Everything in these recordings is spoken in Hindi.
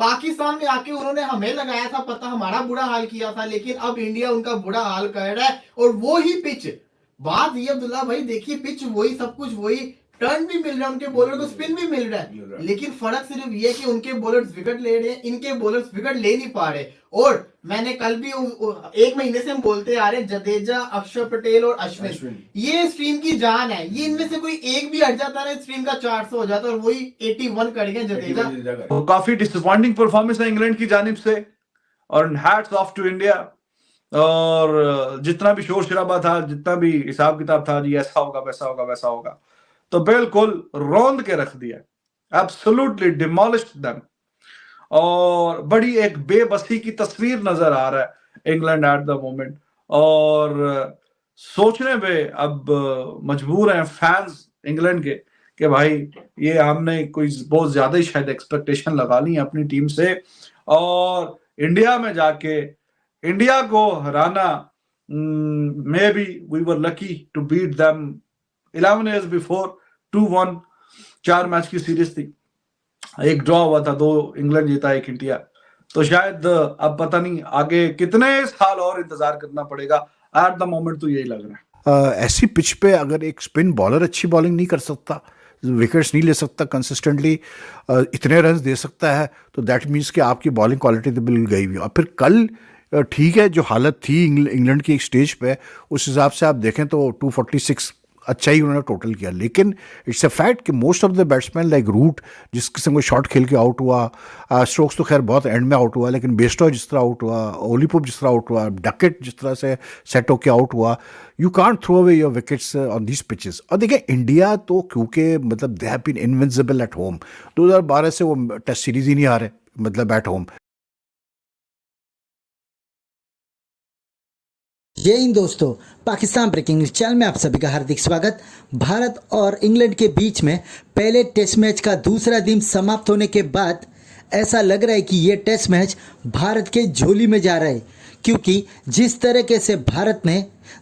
पाकिस्तान में आके उन्होंने हमें लगाया था पता, हमारा बुरा हाल किया था, लेकिन अब इंडिया उनका बुरा हाल कर रहा है। और वो ही पिच, बात ये अब्दुल्ला भाई देखिए, पिच वही, सब कुछ वही, टर्न भी मिल रहा है उनके बॉलर को, स्पिन भी मिल रहा है, लेकिन फर्क सिर्फ ये है कि उनके बॉलर्स विकेट ले रहे हैं, इनके बॉलर्स विकेट ले नहीं पा रहे। और मैंने कल भी एक महीने से हम बोलते आ रहे हैं, जडेजा, अक्षर पटेल और अश्विन ये इस टीम की जान है। ये इनमें से कोई एक भी हट जाता है, इस टीम का 400 हो जाता, और वही 81 कर गए जडेजा। तो काफी डिसअपॉइंटिंग परफॉर्मेंस है इंग्लैंड की जानिब से, और हैट्स ऑफ टू इंडिया। और जितना भी शोर शराबा था, जितना भी हिसाब किताब था, जी ऐसा होगा, वैसा होगा, वैसा होगा, तो बिल्कुल रौंद के रख दिया, एब्सोल्युटली डिमोलिश्ड देम। और बड़ी एक बेबसी की तस्वीर नजर आ रहा है इंग्लैंड एट द मोमेंट। और सोचने पे अब मजबूर हैं फैंस इंग्लैंड के कि भाई ये हमने कोई बहुत ज्यादा ही शायद एक्सपेक्टेशन लगा ली है अपनी टीम से, और इंडिया में जाके इंडिया को हराना, maybe we were lucky to beat them 11 years before 2-1। 4 match की सीरीज थी, एक ड्रॉ हुआ था, 2 इंग्लैंड जीता, 1 इंडिया। तो शायद अब पता नहीं आगे कितने साल और इंतजार करना पड़ेगा। एट द मोमेंट तो यही लग रहा है। ऐसी पिच पे अगर एक स्पिन बॉलर अच्छी बॉलिंग नहीं कर सकता, विकेट्स नहीं ले सकता कंसिस्टेंटली, इतने रन दे सकता है, तो दैट मीन्स कि आपकी बॉलिंग क्वालिटी तो बिल्कुल गई हुई। और फिर कल ठीक है, जो हालत थी इंग्लैंड की एक स्टेज पे, उस हिसाब से आप देखें तो 246 अच्छा ही उन्होंने टोटल किया। लेकिन इट्स अ फैक्ट कि most of the batsman like Root जिस किस्म को शॉट खेल के आउट हुआ, स्ट्रोक्स तो खैर बहुत एंड में आउट हुआ, लेकिन बेस्टो जिस तरह आउट हुआ, ओली पोप जिस तरह आउट हुआ, डकेट जिस तरह से सेट होकर आउट हुआ, you can't throw away your wickets on these pitches. और देखिए इंडिया तो क्योंकि मतलब they have been invincible at home, 2012 से वो टेस्ट सीरीज ही नहीं आ रहे मतलब एट होम। जय हिंद दोस्तों, पाकिस्तान ब्रेकिंग न्यूज चैनल में आप सभी का हार्दिक स्वागत। भारत और इंग्लैंड के बीच में पहले टेस्ट मैच का दूसरा दिन समाप्त होने के बाद ऐसा लग रहा है कि ये टेस्ट मैच भारत के झोली में जा रहा है, क्योंकि जिस तरीके से भारत ने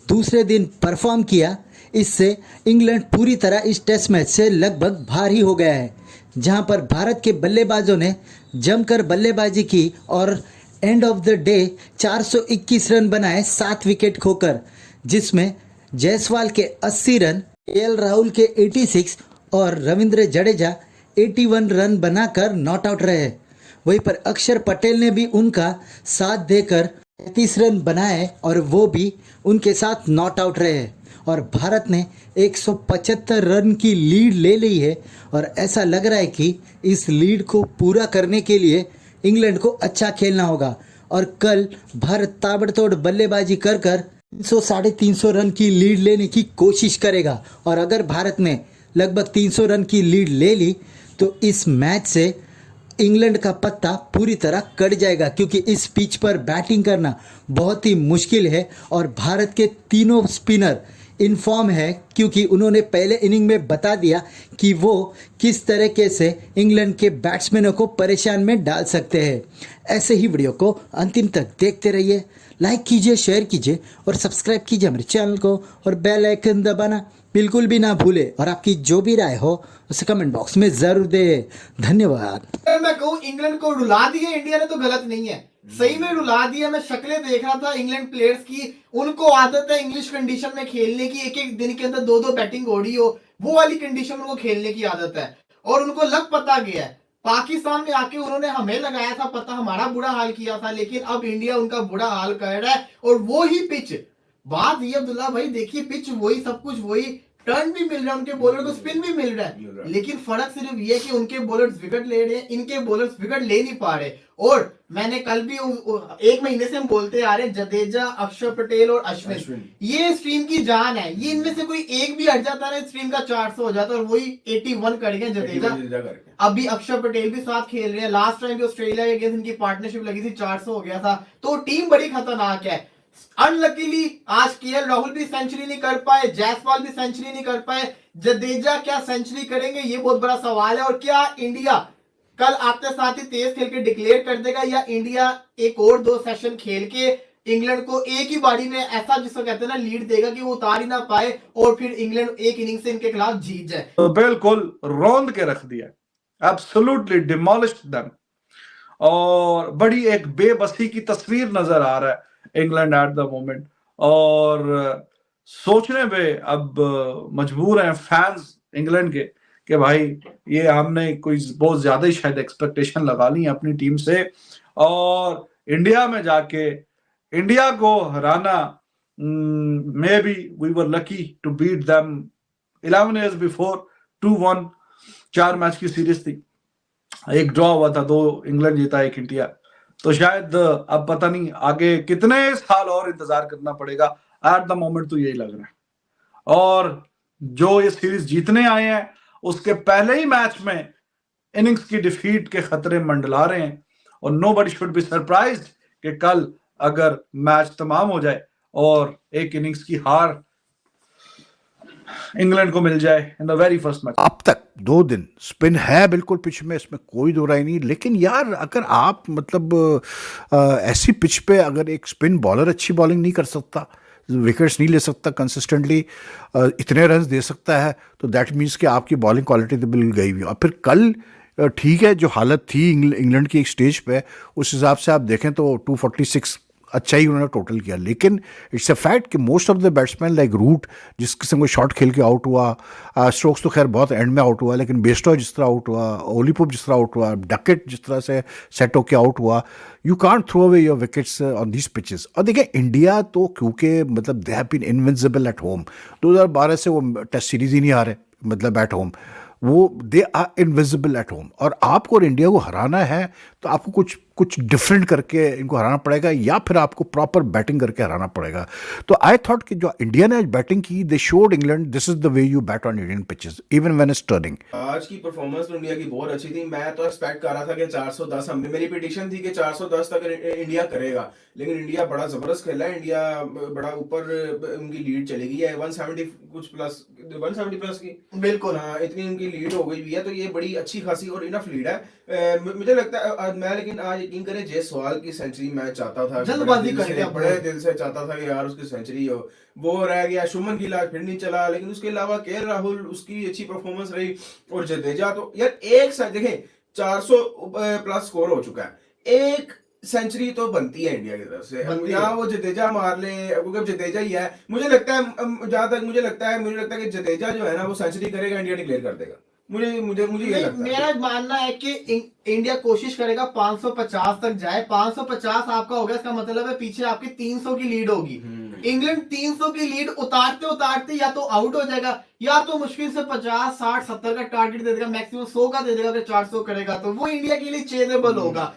दूसरे दिन परफॉर्म किया, इससे इंग्लैंड पूरी तरह इस टेस्ट मैच से लगभग बाहर ही हो गया है। जहां पर भारत के बल्लेबाजों ने जमकर बल्लेबाजी की और end of the day 421 run बनाए 7 विकेट खोकर, जिसमें जायसवाल के 80 रन, केएल राहुल के 86 और रविंद्र जडेजा 81 रन बनाकर नॉट आउट रहे। वहीं पर अक्षर पटेल ने भी उनका साथ देकर 33 रन बनाए और वो भी उनके साथ नॉट आउट रहे। और भारत ने 175 रन की लीड ले ली है, और ऐसा लग रहा है कि इस लीड को पूरा करने के लिए इंग्लैंड को अच्छा खेलना होगा। और कल भारत ताबड़तोड़ बल्लेबाजी कर 300-350 रन की लीड लेने की कोशिश करेगा। और अगर भारत ने लगभग 300 रन की लीड ले ली तो इस मैच से इंग्लैंड का पत्ता पूरी तरह कट जाएगा, क्योंकि इस पिच पर बैटिंग करना बहुत ही मुश्किल है। और भारत के तीनों स्पिनर इनफॉर्म है, क्योंकि उन्होंने पहले इनिंग में बता दिया कि वो किस तरीके से इंग्लैंड के बैट्समैनों को परेशान में डाल सकते हैं। ऐसे ही वीडियो को अंतिम तक देखते रहिए, लाइक कीजिए, शेयर कीजिए और सब्सक्राइब कीजिए हमारे चैनल को, और बेल आइकन दबाना बिल्कुल भी ना भूले। और आपकी जो भी राय हो उसे कमेंट बॉक्स में जरूर दे। धन्यवाद। मैं कहूँ इंग्लैंड को रुला दिया इंडिया ने तो गलत नहीं है, सही में रुला दिया। मैं शक्लें देख रहा था इंग्लैंड प्लेयर्स की, उनको आदत है इंग्लिश कंडीशन में खेलने की, एक एक दिन के अंदर 2-2 बैटिंग ओडी हो, वो वाली कंडीशन में उनको खेलने की आदत है। और उनको लग पता गया है, पाकिस्तान में आके उन्होंने हमें लगाया था पता, हमारा बुरा हाल किया था, लेकिन अब इंडिया उनका बुरा हाल कर रहा है। और वो ही पिच, बात ये अब्दुल्ला भाई देखिए, पिच वही, सब कुछ वही, टर्न भी मिल रहा है उनके बॉलर को, स्पिन भी मिल रहा है, लेकिन फर्क सिर्फ ये है कि उनके बॉलर्स विकेट ले रहे हैं, इनके बॉलर्स विकेट ले नहीं पा रहे। और मैंने कल भी एक महीने से हम बोलते आ रहे हैं, जडेजा, अक्षर पटेल और अश्विन ये इस टीम की जान है। ये इनमें से कोई एक भी हट जाता है, इस टीम का 400 हो जाता, और वही 81 कर गए जडेजा। अभी अक्षर पटेल भी साथ खेल रहे हैं, लास्ट टाइम भी ऑस्ट्रेलिया के अगेंस्ट इनकी पार्टनरशिप लगी थी, 400 हो गया था। तो टीम बड़ी खतरनाक है। अनलकीली आज केएल राहुल भी सेंचुरी नहीं कर पाए, जायसवाल भी सेंचुरी नहीं कर पाए, जडेजा क्या सेंचुरी करेंगे ये बहुत बड़ा सवाल है। और क्या इंडिया कल आपके साथ ही तेज खेल के डिक्लेयर कर देगा, या इंडिया एक और 2 सेशन खेल के इंग्लैंड को एक ही बारी में ऐसा जिसको कहते हैं ना लीड देगा कि वो उतार ही ना पाए, और फिर इंग्लैंड एक इनिंग से इनके खिलाफ जीत जाए? तो बिल्कुल रौंद के रख दिया, एब्सोल्युटली डिमोलिश्ड देम। और बड़ी एक बेबसी की तस्वीर नजर आ रहा है इंग्लैंड एट द मोमेंट। और सोचने पे अब मजबूर हैं फैंस इंग्लैंड के कि भाई ये हमने कोई बहुत ज्यादा ही शायद एक्सपेक्टेशन लगा ली है अपनी टीम से, और इंडिया में जाके इंडिया को हराना, maybe we were lucky to beat them 11 years before 2-1। 4 match की सीरीज थी, एक ड्रॉ हुआ था, 2 इंग्लैंड जीता 1 इंडिया। तो शायद अब पता नहीं आगे कितने साल और इंतजार करना पड़ेगा। एट द मोमेंट तो यही लग रहा है। और जो ये सीरीज जीतने आए हैं उसके पहले ही मैच में इनिंग्स की डिफीट के खतरे मंडला रहे हैं, और nobody should be surprised कि कल अगर मैच तमाम हो जाए और एक इनिंग्स की हार इंग्लैंड को मिल जाए in the very first match. अब तक 2 दिन स्पिन है बिल्कुल पिच में, इसमें कोई दो राय नहीं, लेकिन यार अगर आप मतलब ऐसी पिच पे अगर एक स्पिन बॉलर अच्छी बॉलिंग नहीं कर सकता, विकेट्स नहीं ले सकता कंसिस्टेंटली, इतने रन दे सकता है, तो दैट मीन्स कि आपकी बॉलिंग क्वालिटी तो बिल्कुल गई हुई। और फिर कल ठीक है, जो हालत थी इंग्लैंड की एक स्टेज पे, उस हिसाब से आप देखें तो 246 अच्छा ही उन्होंने टोटल किया, लेकिन इट्स अ फैक्ट कि most of the batsman like Root जिस किस्म को शॉट खेल के आउट हुआ, स्ट्रोक्स तो खैर बहुत एंड में आउट हुआ, लेकिन बेस्टो जिस तरह आउट हुआ, ओलीपोप जिस तरह आउट हुआ, डकेट जिस तरह से सेट होकर आउट हुआ, you can't throw away your wickets on these pitches. और देखिए इंडिया तो क्योंकि मतलब they have been invincible at home, 2012 से वो टेस्ट सीरीज ही नहीं आ रहे मतलब एट होम, वो they are invisible at home. और आपको और इंडिया को हराना है तो आपको कुछ डिफरेंट करके इनको हराना पड़ेगा, या फिर आपको प्रॉपर बैटिंग करके हराना पड़ेगा। तो आई थॉट कि जो इंडिया ने आज बैटिंग की, they showed England this is the way you bat on Indian pitches even when it's turning. आज की परफॉर्मेंस तो इंडिया की बहुत अच्छी थी। मैं तो एक्सपेक्ट कर रहा था कि 410, मेरी प्रेडिक्शन थी कि 410 तक इंडिया करेगा, लेकिन इंडिया बड़ा जबरदस्त खेला है। इंडिया बड़ा ऊपर उनकी लीड चली गई है 170 कुछ प्लस, 170 प्लस की बिल्कुल इतनी उनकी लीड हो गई है, तो ये बड़ी अच्छी खासी और इनफ लीड है। मुझे लगता है मैं, लेकिन आज यकीन करें जयसवाल की सेंचुरी मैं चाहता था, जल्दबाजी करके बड़े दिल से चाहता था कि यार उसकी सेंचुरी हो, वो रह गया। शुभमन गिल आज फिर नहीं चला, लेकिन उसके अलावा केएल राहुल उसकी अच्छी परफॉर्मेंस रही, और जडेजा तो यार एक साथ देखें 400 प्लस स्कोर हो चुका है, एक सेंचुरी तो बनती है इंडिया की तरफ से। यहाँ वो जडेजा मार ले, क्योंकि जडेजा ही है। मुझे लगता है जहां तक मुझे लगता है कि जडेजा जो है ना वो सेंचुरी करेगा, इंडिया डिक्लेयर कर देगा। मुझे ये लगता है। मेरा मानना है कि इंडिया कोशिश करेगा 550 तक जाए। 550 आपका हो गया, इसका मतलब है पीछे आपकी 300 की लीड होगी। इंग्लैंड 300 की लीड उतारते उतारते या तो आउट हो जाएगा, या तो मुश्किल से 50, 60, 70 का टारगेट दे देगा, मैक्सिमम 100 का दे देगा। अगर 400 करेगा तो वो इंडिया के लिए चेजेबल होगा।